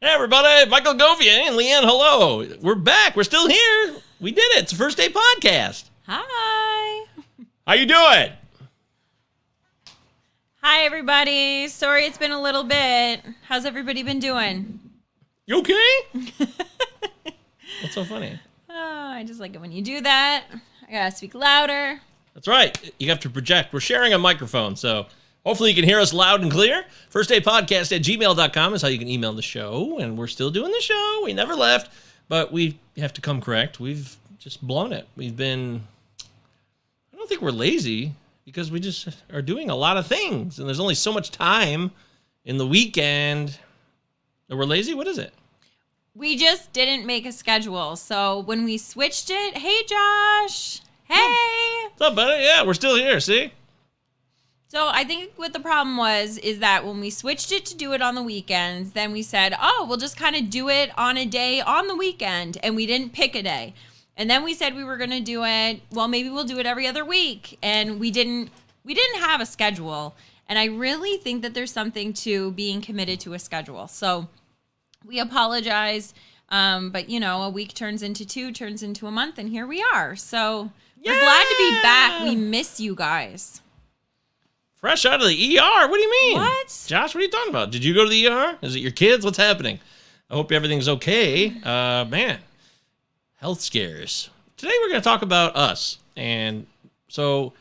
Hey, everybody. Michael Govia and Leigh Ann, hello. We're back. We're still here. We did it. It's a first day podcast. Hi. How you doing? Hi, everybody. Sorry it's been a little bit. How's everybody been doing? You okay? What's so funny? Oh, I just like it when you do that. I gotta speak louder. That's right. You have to project. We're sharing a microphone, so hopefully you can hear us loud and clear. Firstdaypodcast@gmail.com is how you can email the show, and we're still doing the show. We never left, but we have to come correct. We've just blown it. I don't think we're lazy, because we just are doing a lot of things, and there's only so much time in the weekend. Are we lazy? What is it? We just didn't make a schedule. So when we switched it, hey, Josh. Hey. What's up, buddy? Yeah, we're still here, see? So I think what the problem is that when we switched it to do it on the weekends, then we said, oh, we'll just kind of do it on a day on the weekend, and we didn't pick a day. And then we said we were going to do it, well, maybe we'll do it every other week, and we didn't have a schedule. And I really think that there's something to being committed to a schedule. So we apologize, but a week turns into 2, turns into a month, and here we are. So we're glad to be back. We miss you guys. Fresh out of the ER? What do you mean? What? Josh, what are you talking about? Did you go to the ER? Is it your kids? What's happening? I hope everything's okay. Man, health scares. Today we're going to talk about us. And so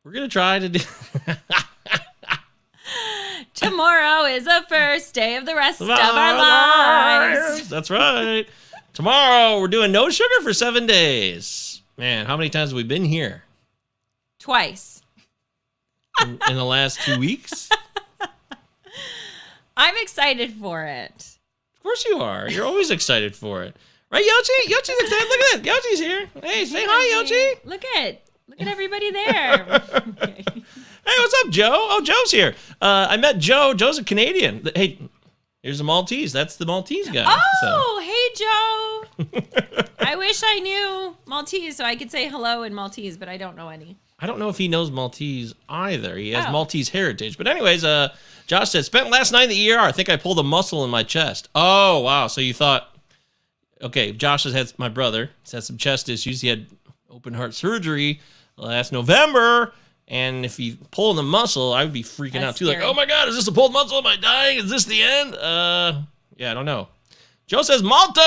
we're going to try to do... Tomorrow is the first day of the rest of our lives. That's right. Tomorrow we're doing no sugar for 7 days. Man, how many times have we been here? Twice. In the last 2 weeks? I'm excited for it. Of course you are. You're always excited for it. Right, Yoshi? Yoshi's excited. Look at that. Yoshi's here. Hey, say hi, Yoshi. Look at everybody there. Okay. Hey, what's up, Joe? Oh, Joe's here. I met Joe. Joe's a Canadian. Hey, here's a Maltese. That's the Maltese guy. Oh, hey, Joe. I wish I knew Maltese so I could say hello in Maltese, but I don't know any. I don't know if he knows Maltese either. He has Maltese heritage. But anyways, Josh said, spent last night in the ER. I think I pulled a muscle in my chest. Oh, wow. So you thought, okay, Josh has had, my brother, has had some chest issues. He had open heart surgery last November. And if he pulled a muscle, I would be freaking out too. Scary. Like, oh my God, is this a pulled muscle? Am I dying? Is this the end? Yeah, I don't know. Joe says Malta.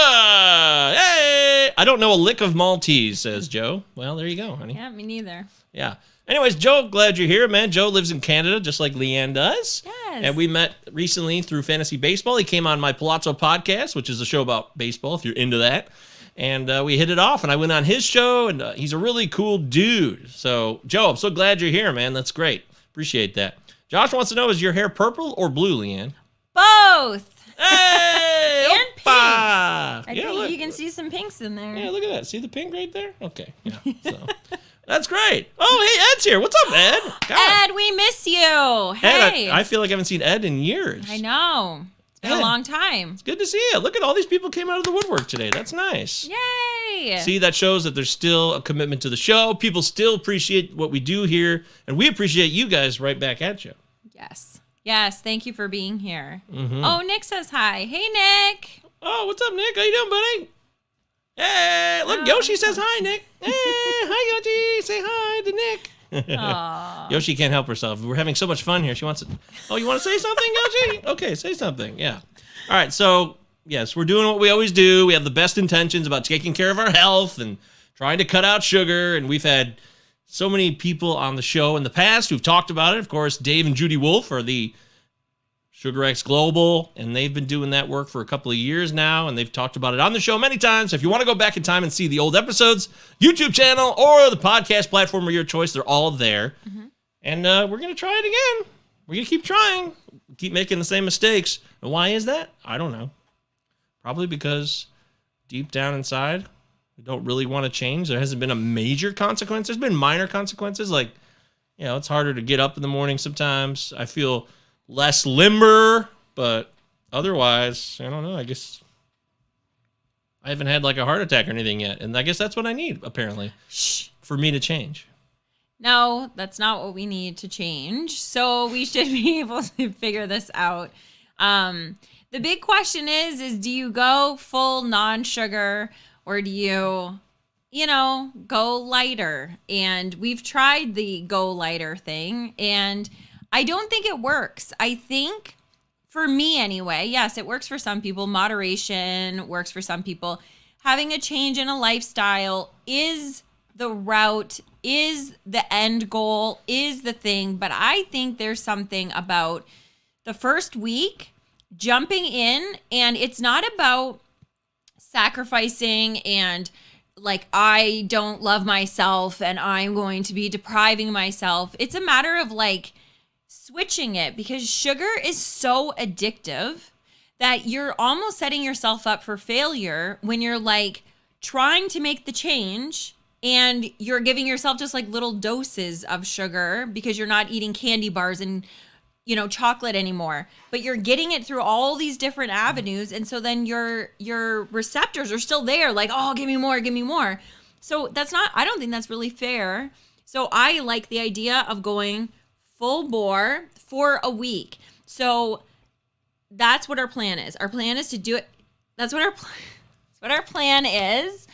Hey, I don't know a lick of Maltese, says Joe. Well, there you go, honey. Yeah, me neither. Yeah. Anyways, Joe, glad you're here, man. Joe lives in Canada, just like Leigh Ann does. Yes. And we met recently through Fantasy Baseball. He came on my Palazzo podcast, which is a show about baseball, if you're into that. And we hit it off, and I went on his show, and he's a really cool dude. So, Joe, I'm so glad you're here, man. That's great. Appreciate that. Josh wants to know, is your hair purple or blue, Leigh Ann? Both. Hey! And pink. I think you can see some pinks in there. Yeah, look at that. See the pink right there? Okay. Yeah. So that's great. Oh, hey, Ed's here. What's up, Ed? God. Ed, we miss you. Hey. Ed, I feel like I haven't seen Ed in years. I know. It's been a long time. It's good to see you. Look at all these people came out of the woodwork today. That's nice. Yay. See, that shows that there's still a commitment to the show. People still appreciate what we do here, and we appreciate you guys right back at you. Yes. Yes, thank you for being here. Mm-hmm. Oh, Nick says hi. Hey, Nick. Oh, what's up, Nick? How you doing, buddy? Hey, look, Yoshi says hi, Nick. Hey, hi, Yoshi. Say hi to Nick. Yoshi can't help herself. We're having so much fun here. She wants to... Oh, you want to say something, Yoshi? Okay, say something. Yeah. All right, so, yes, we're doing what we always do. We have the best intentions about taking care of our health and trying to cut out sugar, and we've had so many people on the show in the past who've talked about it. Of course, Dave and Judy Wolf are the SugarX Global, and they've been doing that work for a couple of years now, and they've talked about it on the show many times. So if you want to go back in time and see the old episodes, YouTube channel or the podcast platform of your choice, they're all there. Mm-hmm. And we're going to try it again. We're going to keep trying, keep making the same mistakes. And why is that? I don't know. Probably because deep down inside, we don't really want to change. There hasn't been a major consequence. There's been minor consequences. Like, it's harder to get up in the morning sometimes. I feel less limber, but otherwise, I don't know. I guess I haven't had like a heart attack or anything yet. And I guess that's what I need, apparently, for me to change. No, that's not what we need to change. So we should be able to figure this out. The big question is do you go full non-sugar or do you go lighter? And we've tried the go lighter thing, and I don't think it works. I think for me anyway, yes, it works for some people. Moderation works for some people. Having a change in a lifestyle is the route, is the end goal, is the thing. But I think there's something about the first week jumping in, and it's not about sacrificing and like, I don't love myself and I'm going to be depriving myself. It's a matter of like switching it, because sugar is so addictive that you're almost setting yourself up for failure when you're like trying to make the change and you're giving yourself just like little doses of sugar because you're not eating candy bars and chocolate anymore, but you're getting it through all these different avenues. And so then your receptors are still there, like, oh, give me more, give me more. So I don't think that's really fair. So I like the idea of going full bore for a week. So that's what our plan is. Our plan is to do it. That's what our plan is.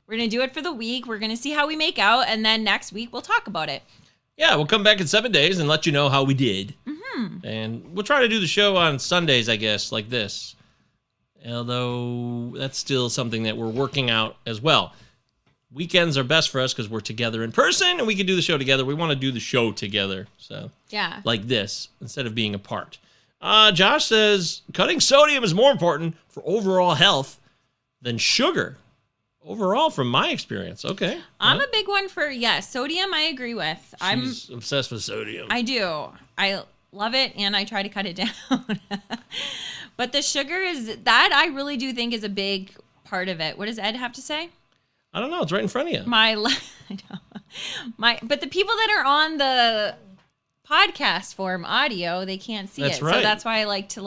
We're going to do it for the week. We're going to see how we make out. And then next week we'll talk about it. Yeah, we'll come back in 7 days and let you know how we did. Mm-hmm. And we'll try to do the show on Sundays, I guess, like this. Although that's still something that we're working out as well. Weekends are best for us because we're together in person and we can do the show together. We want to do the show together. So, yeah, like this, instead of being apart. Josh says, cutting sodium is more important for overall health than sugar. Overall, from my experience. Okay. I'm a big one for, sodium I agree with. She's obsessed with sodium. I do. I love it, and I try to cut it down. But the sugar that I really do think is a big part of it. What does Ed have to say? I don't know. It's right in front of you. But the people that are on the podcast form audio, they can't see it. Right. So that's why I like to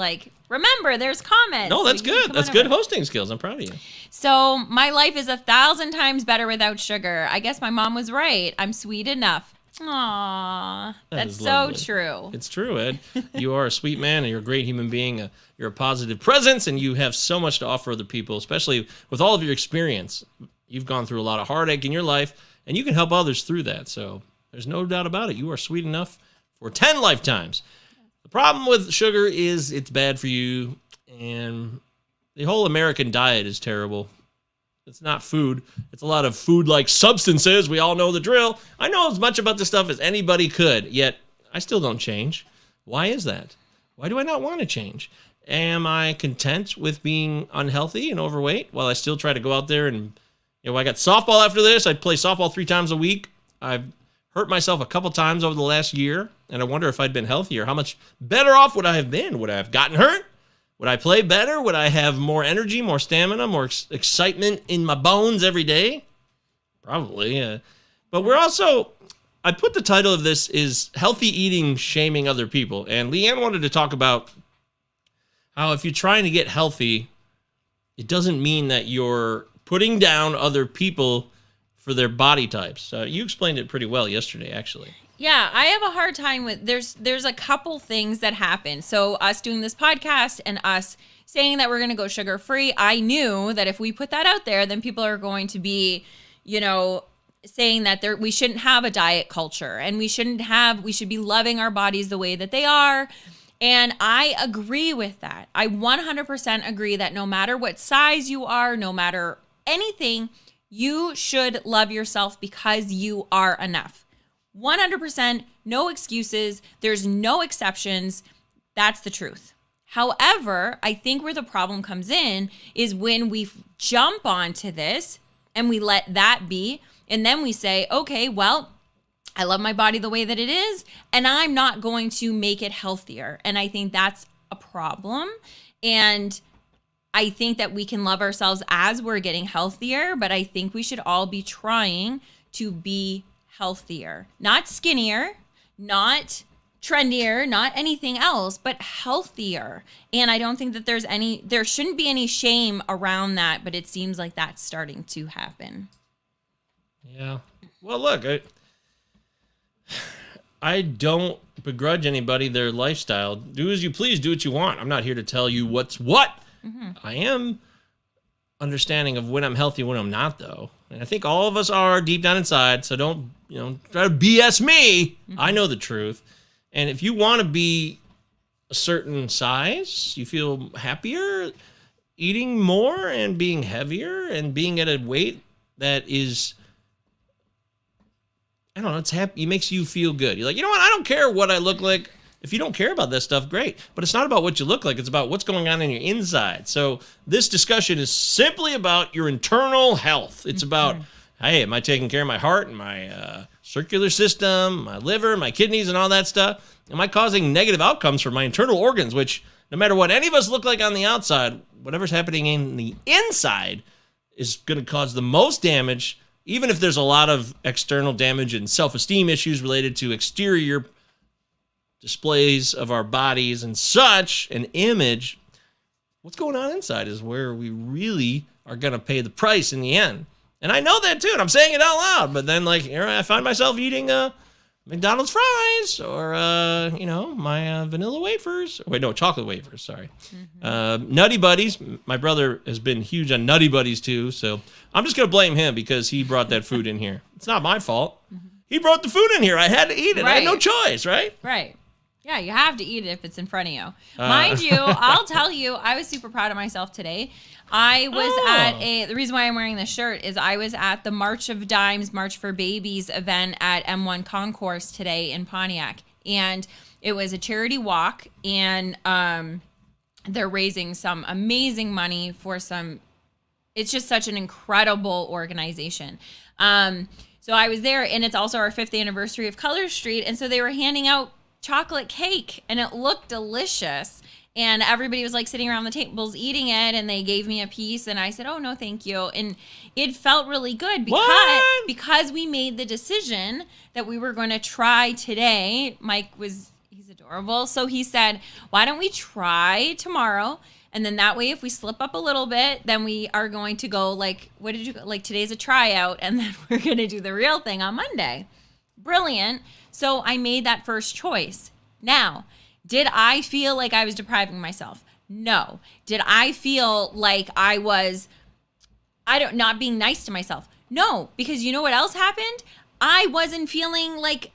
remember there's comments. No, that's good. That's good hosting skills. I'm proud of you. So my life is 1,000 times better without sugar. I guess my mom was right. I'm sweet enough. Aww, that's so true. It's true, Ed. You are a sweet man, and you're a great human being. You're a positive presence, and you have so much to offer other people, especially with all of your experience. You've gone through a lot of heartache in your life, and you can help others through that. So there's no doubt about it. You are sweet enough for 10 lifetimes. The problem with sugar is it's bad for you, and the whole American diet is terrible. It's not food. It's a lot of food-like substances. We all know the drill. I know as much about this stuff as anybody could, yet I still don't change. Why is that? Why do I not want to change? Am I content with being unhealthy and overweight while I still try to go out there and, I got softball after this. I play softball 3 times a week. I've hurt myself a couple times over the last year, and I wonder if I'd been healthier. How much better off would I have been? Would I have gotten hurt? Would I play better? Would I have more energy, more stamina, more excitement in my bones every day? Probably. But we're also, I put the title of this is Healthy Eating Shaming Other People. And Leigh Ann wanted to talk about how if you're trying to get healthy, it doesn't mean that you're putting down other people for their body types. You explained it pretty well yesterday, actually. Yeah, I have a hard time with, there's a couple things that happen. So us doing this podcast and us saying that we're going to go sugar free, I knew that if we put that out there, then people are going to be, saying that we shouldn't have a diet culture and we should be loving our bodies the way that they are. And I agree with that. I 100% agree that no matter what size you are, no matter anything, you should love yourself because you are enough. 100%, no excuses. There's no exceptions. That's the truth. However, I think where the problem comes in is when we jump onto this and we let that be, and then we say, okay, well, I love my body the way that it is, and I'm not going to make it healthier. And I think that's a problem. And I think that we can love ourselves as we're getting healthier, but I think we should all be trying to be healthier, not skinnier, not trendier, not anything else, but healthier. And I don't think that there shouldn't be any shame around that, but it seems like that's starting to happen. Yeah. Well, look, I don't begrudge anybody their lifestyle. Do as you please, do what you want. I'm not here to tell you what's what. Mm-hmm. I am understanding of when I'm healthy and when I'm not, though. And I think all of us are deep down inside, so don't, try to BS me. Mm-hmm. I know the truth. And if you want to be a certain size, you feel happier eating more and being heavier and being at a weight that is, I don't know, it's happy. It makes you feel good. You're like, you know what? I don't care what I look like. If you don't care about that stuff, great. But it's not about what you look like. It's about what's going on in your inside. So this discussion is simply about your internal health. It's about, hey, am I taking care of my heart and my circular system, my liver, my kidneys, and all that stuff? Am I causing negative outcomes for my internal organs, which no matter what any of us look like on the outside, whatever's happening in the inside is going to cause the most damage, even if there's a lot of external damage and self-esteem issues related to exterior displays of our bodies and such, an image. What's going on inside is where we really are going to pay the price in the end. And I know that too, and I'm saying it out loud, but then here I find myself eating McDonald's fries or, my vanilla wafers. Wait, no, chocolate wafers, sorry. Mm-hmm. Nutty Buddies. My brother has been huge on Nutty Buddies too, so I'm just going to blame him because he brought that food in here. It's not my fault. Mm-hmm. He brought the food in here. I had to eat it. Right. I had no choice, right? Right. Yeah, you have to eat it if it's in front of you. Mind you, I'll tell you, I was super proud of myself today. I was the reason why I'm wearing this shirt is I was at the March of Dimes, March for Babies event at M1 Concourse today in Pontiac. And it was a charity walk, and they're raising some amazing money for it's just such an incredible organization. So I was there, and it's also our 5th anniversary of Color Street, and so they were handing out chocolate cake, and it looked delicious, and everybody was sitting around the tables eating it, and they gave me a piece, and I said, oh no, thank you. And it felt really good because we made the decision that we were going to try today. He's adorable, so he said, why don't we try tomorrow, and then that way if we slip up a little bit, then we are going to go today's a tryout, and then we're going to do the real thing on Monday. Brilliant. So I made that first choice. Now, did I feel like I was depriving myself? No. Did I feel like I was, not being nice to myself? No, because you know what else happened? I wasn't feeling like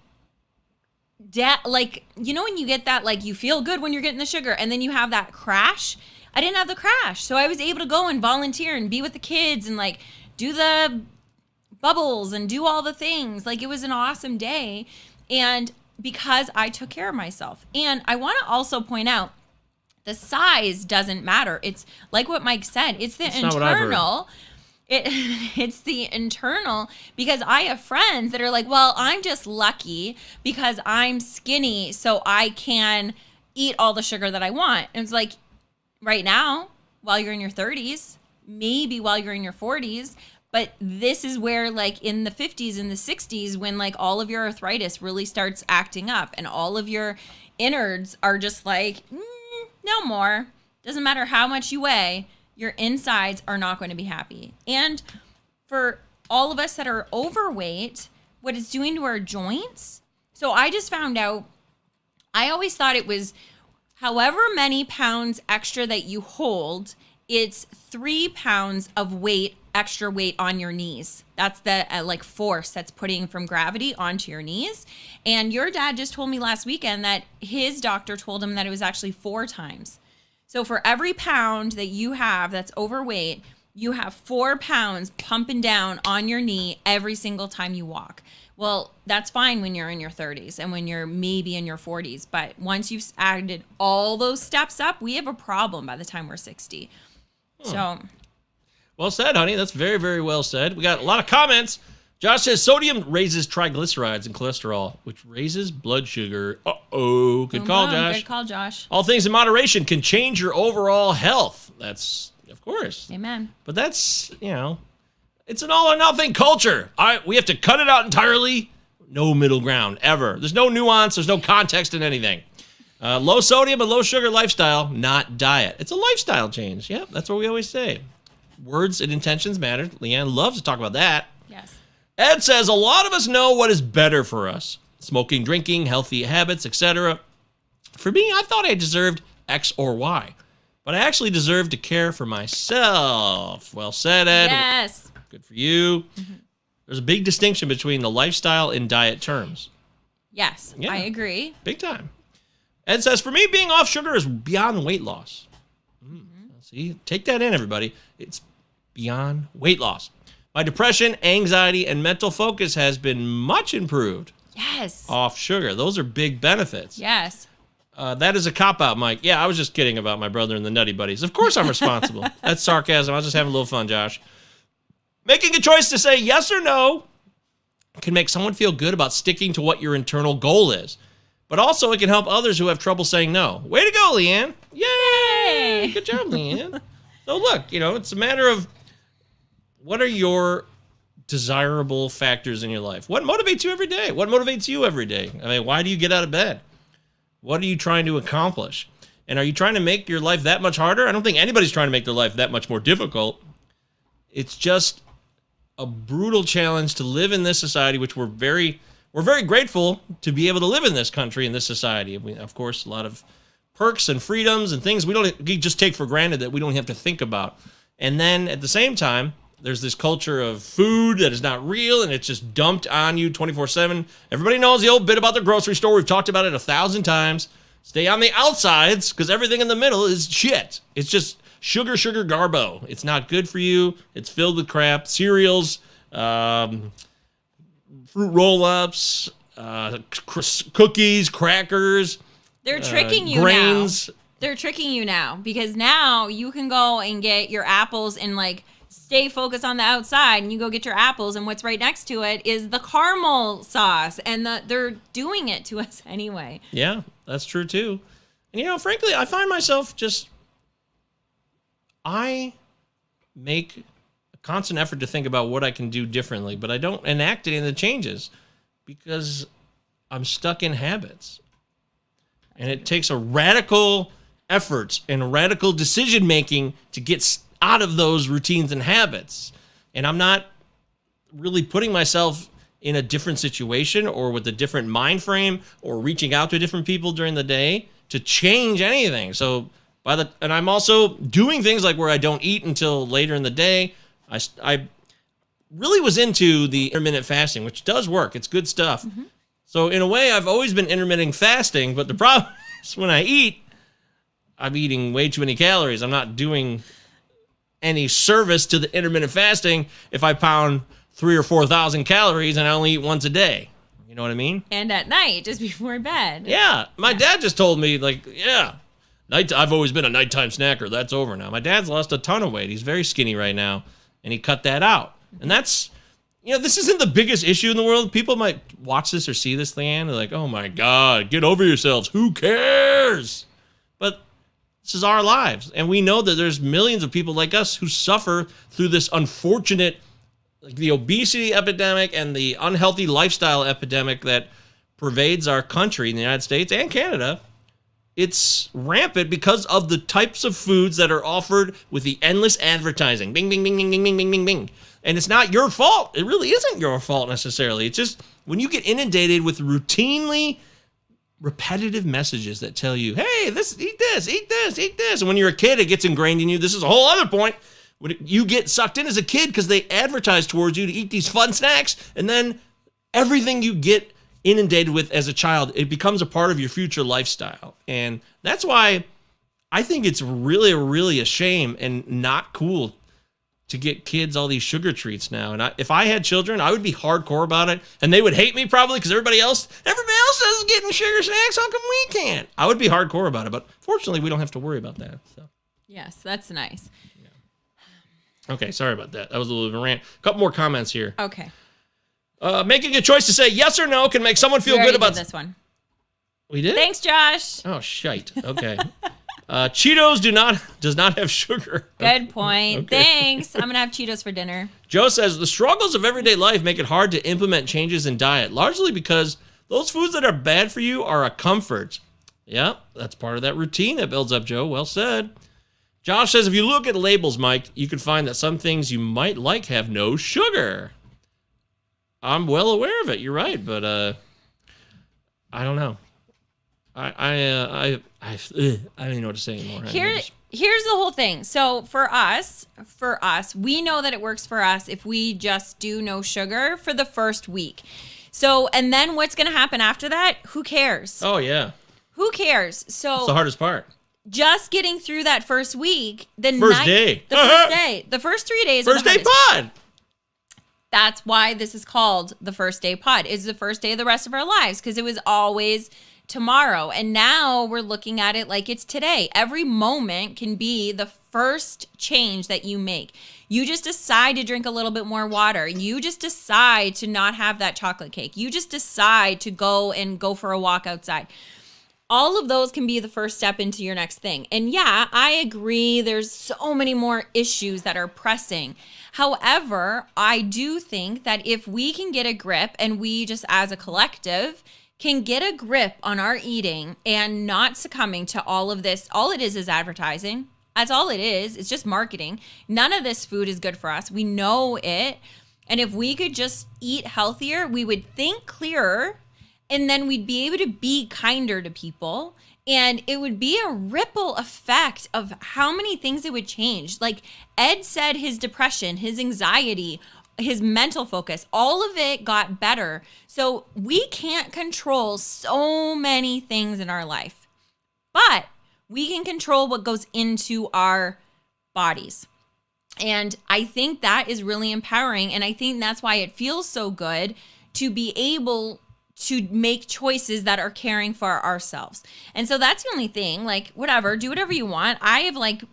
when you get that, you feel good when you're getting the sugar and then you have that crash. I didn't have the crash. So I was able to go and volunteer and be with the kids and do the bubbles and do all the things. It was an awesome day. And because I took care of myself. And I want to also point out, the size doesn't matter. It's like what Mike said. It's the internal. It's the internal, because I have friends that are well, I'm just lucky because I'm skinny, so I can eat all the sugar that I want. And it's right now, while you're in your 30s, maybe while you're in your 40s, but this is where in the 50s and the 60s, when all of your arthritis really starts acting up and all of your innards are just no more. Doesn't matter how much you weigh, your insides are not going to be happy. And for all of us that are overweight, what it's doing to our joints. So I just found out, I always thought it was however many pounds extra that you hold, it's 3 pounds of extra weight on your knees. That's the force that's putting from gravity onto your knees. And your dad just told me last weekend that his doctor told him that it was actually 4 times. So for every pound that you have that's overweight, you have 4 pounds pumping down on your knee every single time you walk. Well, that's fine when you're in your 30s and when you're maybe in your 40s. But once you've added all those steps up, we have a problem by the time we're 60. So, well said, honey. That's very, very well said. We got a lot of comments. Josh says sodium raises triglycerides and cholesterol, which raises blood sugar. Uh-oh. Good call, Josh. Good call, Josh. All things in moderation can change your overall health. That's, of course. Amen. But that's, it's an all or nothing culture. We have to cut it out entirely. No middle ground, ever. There's no nuance. There's no context in anything. Low sodium and low sugar lifestyle, not diet. It's a lifestyle change. Yep, that's what we always say. Words and intentions matter. Leigh Ann loves to talk about that. Yes. Ed says, a lot of us know what is better for us. smoking, drinking, healthy habits, etc. For me, I thought I deserved X or Y, but I actually deserved to care for myself. Well said, Ed. Yes. Good for you. There's a big distinction between the lifestyle and diet terms. Yes, Yeah. I agree. Big time. Ed says, for me, being off sugar is beyond weight loss. See, take that in, everybody. It's beyond weight loss. My depression, anxiety, and mental focus has been much improved Yes. off sugar. Those are big benefits. Yes. That is a cop-out, Mike. Yeah, I was just kidding about my brother and the Nutty Buddies. Of course I'm responsible. That's sarcasm. I was just having a little fun, Josh. Making a choice to say yes or no can make someone feel good about sticking to what your internal goal is. But also it can help others who have trouble saying no. Way to go, Leigh Ann. Yay! Good job, Leigh Ann. So look, it's a matter of what are your desirable factors in your life? What motivates you every day? What motivates you every day? I mean, why do you get out of bed? What are you trying to accomplish? And are you trying to make your life that much harder? I don't think anybody's trying to make their life that much more difficult. It's just a brutal challenge to live in this society, which we're very grateful to be able to live in this country, in this society. We, of course, a lot of perks and freedoms and things we just take for granted that we don't have to think about. And then at the same time, there's this culture of food that is not real and it's just dumped on you 24/7. Everybody knows the old bit about the grocery store. We've talked about it 1,000 times. Stay on the outsides because everything in the middle is shit. It's just sugar garbo. It's not good for you. It's filled with crap. Cereals, fruit roll-ups, cookies, crackers. They're tricking you grains. now. They're tricking you now because now you can go and get your apples and stay focused on the outside, and you go get your apples, and what's right next to it is the caramel sauce, and they're doing it to us anyway. Yeah, that's true too. And frankly, I find myself I make a constant effort to think about what I can do differently, but I don't enact any of the changes because I'm stuck in habits. And it takes a radical effort and radical decision making to get out of those routines and habits. And I'm not really putting myself in a different situation or with a different mind frame or reaching out to different people during the day to change anything. So and I'm also doing things like where I don't eat until later in the day. I really was into the intermittent fasting, which does work. It's good stuff. Mm-hmm. So in a way, I've always been intermittent fasting, but the problem is when I eat, I'm eating way too many calories. I'm not doing any service to the intermittent fasting if I pound 3,000 or 4,000 calories and I only eat once a day. You know what I mean? And at night, just before bed. Yeah. My dad just told me, I've always been a nighttime snacker. That's over now. My dad's lost a ton of weight. He's very skinny right now, and he cut that out. And that's, this isn't the biggest issue in the world. People might watch this or see this, Leigh Ann. They're like, oh my God, get over yourselves. Who cares? But this is our lives. And we know that there's millions of people like us who suffer through this unfortunate, the obesity epidemic and the unhealthy lifestyle epidemic that pervades our country in the United States and Canada. It's rampant because of the types of foods that are offered with the endless advertising. Bing, bing, bing, bing, bing, bing, bing, bing, bing. And it's not your fault. It really isn't your fault necessarily. It's just when you get inundated with routinely repetitive messages that tell you, hey, eat this, eat this, eat this. And when you're a kid, it gets ingrained in you. This is a whole other point. When you get sucked in as a kid because they advertise towards you to eat these fun snacks, and then everything you get inundated with as a child, it becomes a part of your future lifestyle. And that's why I think it's really a shame and not cool to get kids all these sugar treats now. And if I had children, I would be hardcore about it, and they would hate me probably because everybody else is getting sugar snacks. How come we can't? I would be hardcore about it, but fortunately we don't have to worry about that. So yes, that's nice. Yeah. Okay, sorry about that. That was a little bit of a rant. A couple more comments here. Okay. Making a choice to say yes or no can make someone feel good about this one. We did? Thanks, Josh. Oh, shite. Okay. Cheetos does not have sugar. Good point. Okay. Thanks. I'm going to have Cheetos for dinner. Joe says, the struggles of everyday life make it hard to implement changes in diet, largely because those foods that are bad for you are a comfort. Yeah, that's part of that routine that builds up, Joe. Well said. Josh says, if you look at labels, Mike, you can find that some things you might like have no sugar. I'm well aware of it. You're right, but I don't know. I don't even know what to say anymore. Here's the whole thing. So for us, we know that it works for us if we just do no sugar for the first week. So, and then what's going to happen after that? Who cares? Oh, yeah. Who cares? So it's the hardest part. Just getting through that first week, the first day, the first 3 days. First day pod. That's why this is called the first day pod. It's the first day of the rest of our lives because it was always tomorrow. And now we're looking at it like it's today. Every moment can be the first change that you make. You just decide to drink a little bit more water. You just decide to not have that chocolate cake. You just decide to go for a walk outside. All of those can be the first step into your next thing. And yeah, I agree. There's so many more issues that are pressing. However, I do think that if we can get a grip and we just as a collective can get a grip on our eating and not succumbing to all of this, all it is advertising. That's all it is. It's just marketing. None of this food is good for us. We know it. And if we could just eat healthier, we would think clearer, and then we'd be able to be kinder to people. And it would be a ripple effect of how many things it would change. Like Ed said, his depression, his anxiety, his mental focus, all of it got better. So we can't control so many things in our life, but we can control what goes into our bodies. And I think that is really empowering. And I think that's why it feels so good to be able to make choices that are caring for ourselves. And so that's the only thing, like, whatever, do whatever you want. I have like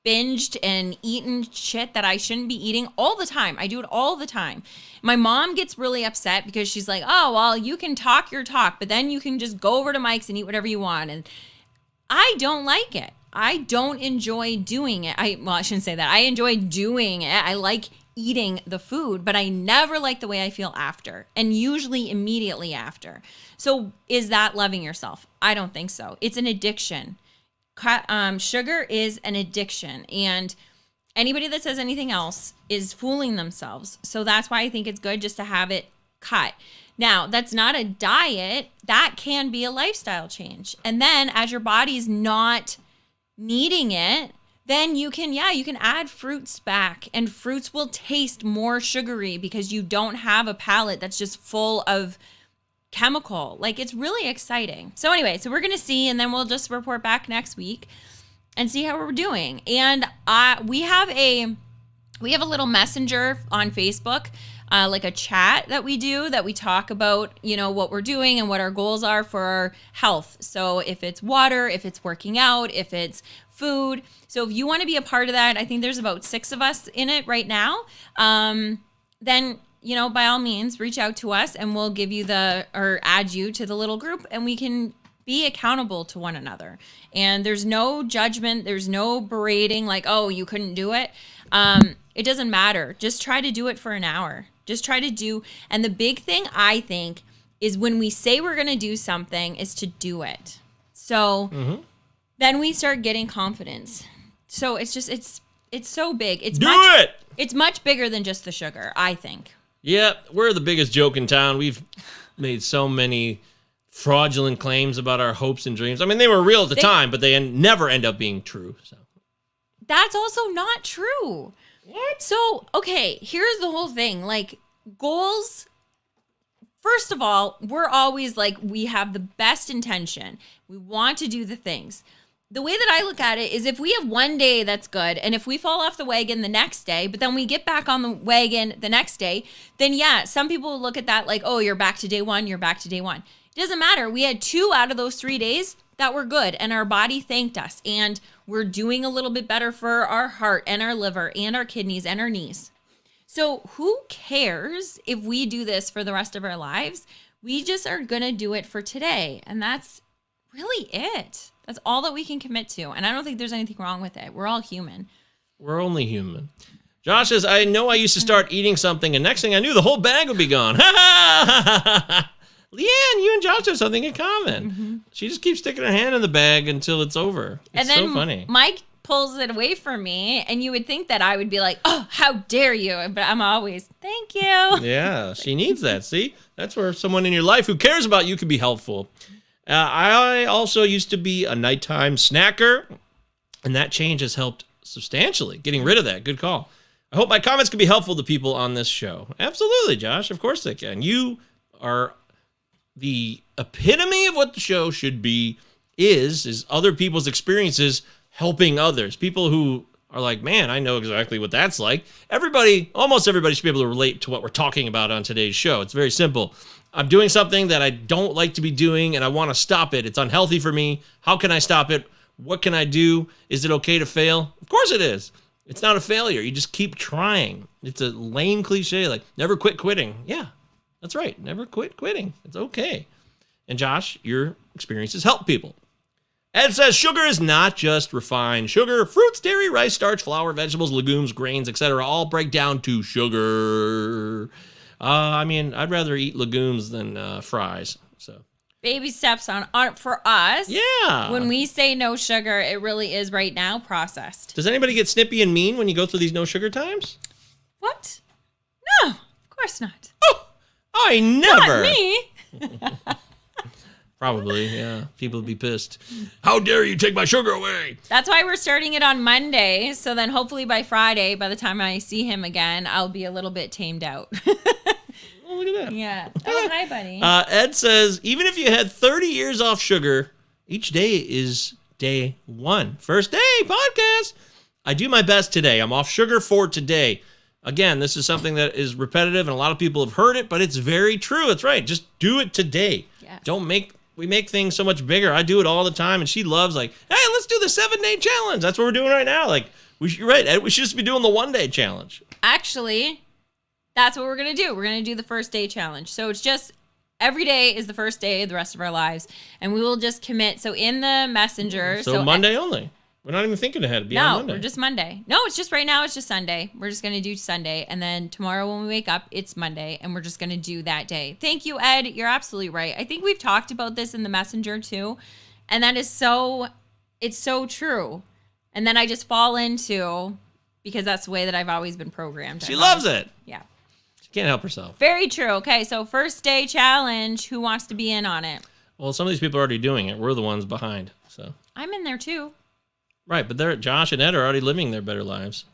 binged and eaten shit that I shouldn't be eating all the time. I do it all the time. My mom gets really upset because she's like, oh, well, you can talk your talk, but then you can just go over to Mike's and eat whatever you want. And I don't like it. I don't enjoy doing it. I shouldn't say that. I enjoy doing it. I like eating the food, but I never like the way I feel after, and usually immediately after. So is that loving yourself? I don't think so. It's an addiction. Sugar is an addiction, and anybody that says anything else is fooling themselves. So that's why I think it's good just to have it cut. Now, that's not a diet. That can be a lifestyle change. And then as your body's not needing it, then you can add fruits back, and fruits will taste more sugary because you don't have a palate that's just full of chemical. Like, it's really exciting. So anyway, so we're going to see, and then we'll just report back next week and see how we're doing. And we have a little messenger on Facebook, like a chat that we do, that we talk about, what we're doing and what our goals are for our health. So if it's water, if it's working out, if it's food. So if you want to be a part of that, I think there's about 6 of us in it right now. Then, by all means, reach out to us and we'll give you or add you to the little group, and we can be accountable to one another. And there's no judgment. There's no berating like, oh, you couldn't do it. It doesn't matter. Just try to do it for an hour. Just try to do. And the big thing, I think, is when we say we're going to do something is to do it. So then we start getting confidence. So it's just, it's so big. It's much bigger than just the sugar, I think. Yeah, we're the biggest joke in town. We've made so many fraudulent claims about our hopes and dreams. I mean, they were real at the time, but they never end up being true. So that's also not true. What? So, okay, here's the whole thing. Like, goals, first of all, we're always like, we have the best intention. We want to do the things. The way that I look at it is, if we have one day that's good, and if we fall off the wagon the next day, but then we get back on the wagon the next day, then yeah, some people will look at that like, oh, you're back to day one, you're back to day one. It doesn't matter. We had 2 out of those 3 days that were good, and our body thanked us, and we're doing a little bit better for our heart and our liver and our kidneys and our knees. So who cares if we do this for the rest of our lives? We just are going to do it for today, and that's really it. That's all that we can commit to. And I don't think there's anything wrong with it. We're all human. We're only human. Josh says, I know I used to start eating something, and next thing I knew, the whole bag would be gone. Leigh Ann, you and Josh have something in common. She just keeps sticking her hand in the bag until it's over. It's so funny. Mike pulls it away from me, and you would think that I would be like, oh, how dare you? But I'm always, thank you. Yeah, she needs that. See, that's where someone in your life who cares about you can be helpful. I also used to be a nighttime snacker, and that change has helped substantially. Getting rid of that. Good call. I hope my comments can be helpful to people on this show. Absolutely, Josh. Of course they can. You are the epitome of what the show should be, is other people's experiences helping others. People who are like, man, I know exactly what that's like. Almost everybody should be able to relate to what we're talking about on today's show. It's very simple. I'm doing something that I don't like to be doing, and I want to stop it. It's unhealthy for me. How can I stop it? What can I do? Is it okay to fail? Of course it is. It's not a failure. You just keep trying. It's a lame cliche, like never quit quitting. Yeah, that's right. Never quit quitting. It's okay. And Josh, your experiences help people. Ed says sugar is not just refined sugar. Fruits, dairy, rice, starch, flour, vegetables, legumes, grains, etc. all break down to sugar. I'd rather eat legumes than fries. So baby steps on for us. Yeah. When we say no sugar, it really is right now processed. Does anybody get snippy and mean when you go through these no sugar times? What? No, of course not. Oh, I never. Not me. Probably, yeah. People would be pissed. How dare you take my sugar away? That's why we're starting it on Monday. So then hopefully by Friday, by the time I see him again, I'll be a little bit tamed out. Oh, look at that. Yeah. Oh, hi, buddy. Ed says, even if you had 30 years off sugar, each day is day one. First day podcast. I do my best today. I'm off sugar for today. Again, this is something that is repetitive, and a lot of people have heard it, but it's very true. It's right. Just do it today. Yes. We make things so much bigger. I do it all the time, and she loves hey, let's do the 7-day challenge. That's what we're doing right now. You're right, Ed. We should just be doing the 1-day challenge. Actually, that's what we're going to do. We're going to do the first day challenge. So it's just every day is the first day of the rest of our lives, and we will just commit. So in the messenger. So Monday only. We're not even thinking ahead. Beyond Monday. No, we're just Monday. No, it's just right now. It's just Sunday. We're just going to do Sunday. And then tomorrow when we wake up, it's Monday. And we're just going to do that day. Thank you, Ed. You're absolutely right. I think we've talked about this in the messenger too. And that is it's so true. And then I just fall into, because that's the way that I've always been programmed. She loves it. Yeah. She can't help herself. Very true. Okay, so first day challenge. Who wants to be in on it? Well, some of these people are already doing it. We're the ones behind. So I'm in there too. Right, but Josh and Ed are already living their better lives.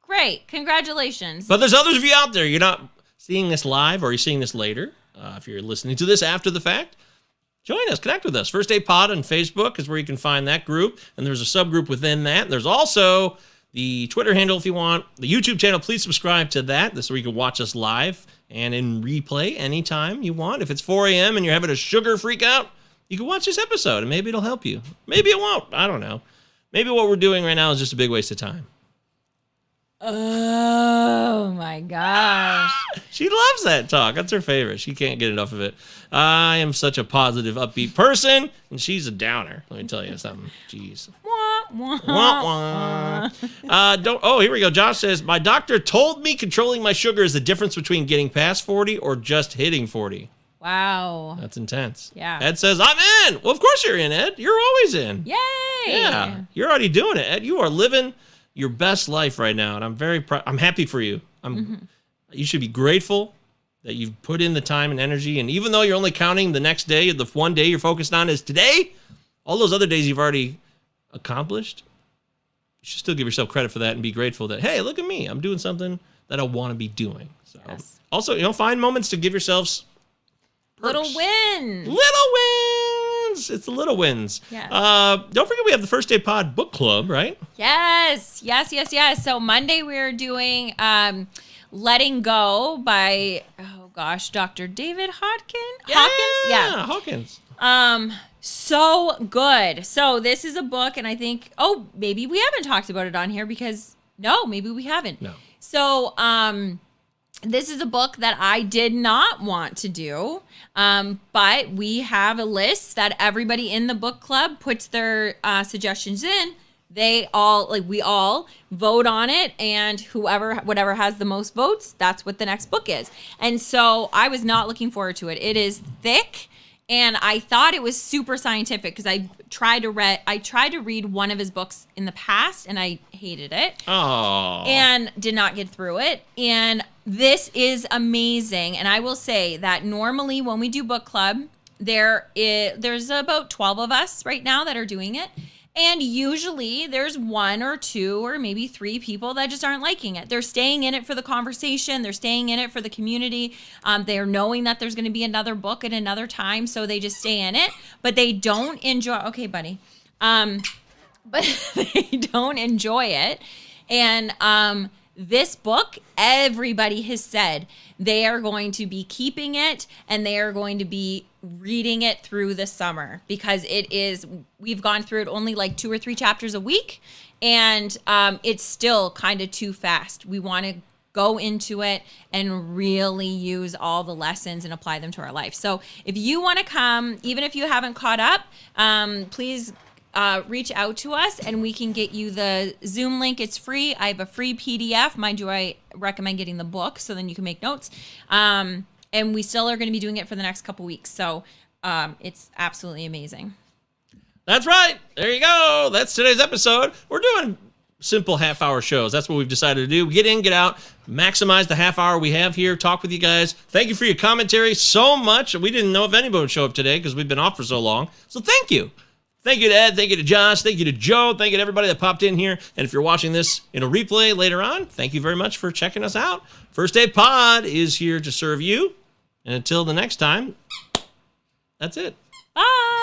Great. Congratulations. But there's others of you out there. You're not seeing this live, or you're seeing this later. If you're listening to this after the fact, join us. Connect with us. First Day Pod on Facebook is where you can find that group. And there's a subgroup within that. There's also the Twitter handle if you want. The YouTube channel, please subscribe to that. This is where you can watch us live and in replay anytime you want. If it's 4 a.m. and you're having a sugar freak out, you can watch this episode and maybe it'll help you. Maybe it won't. I don't know. Maybe what we're doing right now is just a big waste of time. Oh, my gosh. She loves that talk. That's her favorite. She can't get enough of it. I am such a positive, upbeat person, and she's a downer. Let me tell you something. Jeez. Wah, wah. Here we go. Josh says, my doctor told me controlling my sugar is the difference between getting past 40 or just hitting 40. Wow. That's intense. Yeah. Ed says, I'm in. Well, of course you're in, Ed. You're always in. Yay. Yeah. You're already doing it, Ed. You are living your best life right now, and I'm very proud. I'm happy for you. You should be grateful that you've put in the time and energy, and even though you're only counting the next day, the one day you're focused on is today, all those other days you've already accomplished, you should still give yourself credit for that and be grateful that, hey, look at me. I'm doing something that I want to be doing. So, yes. Also, find moments to give yourselves little wins. Little wins. It's the little wins. Yes. Don't forget we have the First Day Pod book club, right? Yes. So Monday we're doing Letting Go by, Dr. David Hawkins. So good. So this is a book, and I think, maybe we haven't talked about it on here maybe we haven't. No. So, this is a book that I did not want to do, but we have a list that everybody in the book club puts their suggestions in. We all vote on it, and whatever has the most votes, that's what the next book is. And so I was not looking forward to it. It is thick, And I thought it was super scientific because I tried to read one of his books in the past and I hated it. Oh. And did not get through it. And this is amazing. And I will say that normally when we do book club, there's about 12 of us right now that are doing it. And usually there's 1 or 2 or maybe 3 people that just aren't liking it. They're staying in it for the conversation. They're staying in it for the community. They're knowing that there's going to be another book at another time. So they just stay in it, but they don't enjoy. Okay, buddy. But they don't enjoy it. And this book, everybody has said they are going to be keeping it and they are going to be reading it through the summer because we've gone through it only like 2 or 3 chapters a week and it's still kind of too fast. We want to go into it and really use all the lessons and apply them to our life. So if you want to come, even if you haven't caught up, please reach out to us and we can get you the Zoom link. It's free. I have a free PDF. Mind you, I recommend getting the book so then you can make notes. And we still are going to be doing it for the next couple weeks. So it's absolutely amazing. That's right. There you go. That's today's episode. We're doing simple half-hour shows. That's what we've decided to do. Get in, get out, maximize the half hour we have here, talk with you guys. Thank you for your commentary so much. We didn't know if anybody would show up today because we've been off for so long. So thank you. Thank you to Ed, thank you to Josh, thank you to Joe, thank you to everybody that popped in here. And if you're watching this in a replay later on, thank you very much for checking us out. First Aid Pod is here to serve you. And until the next time, that's it. Bye.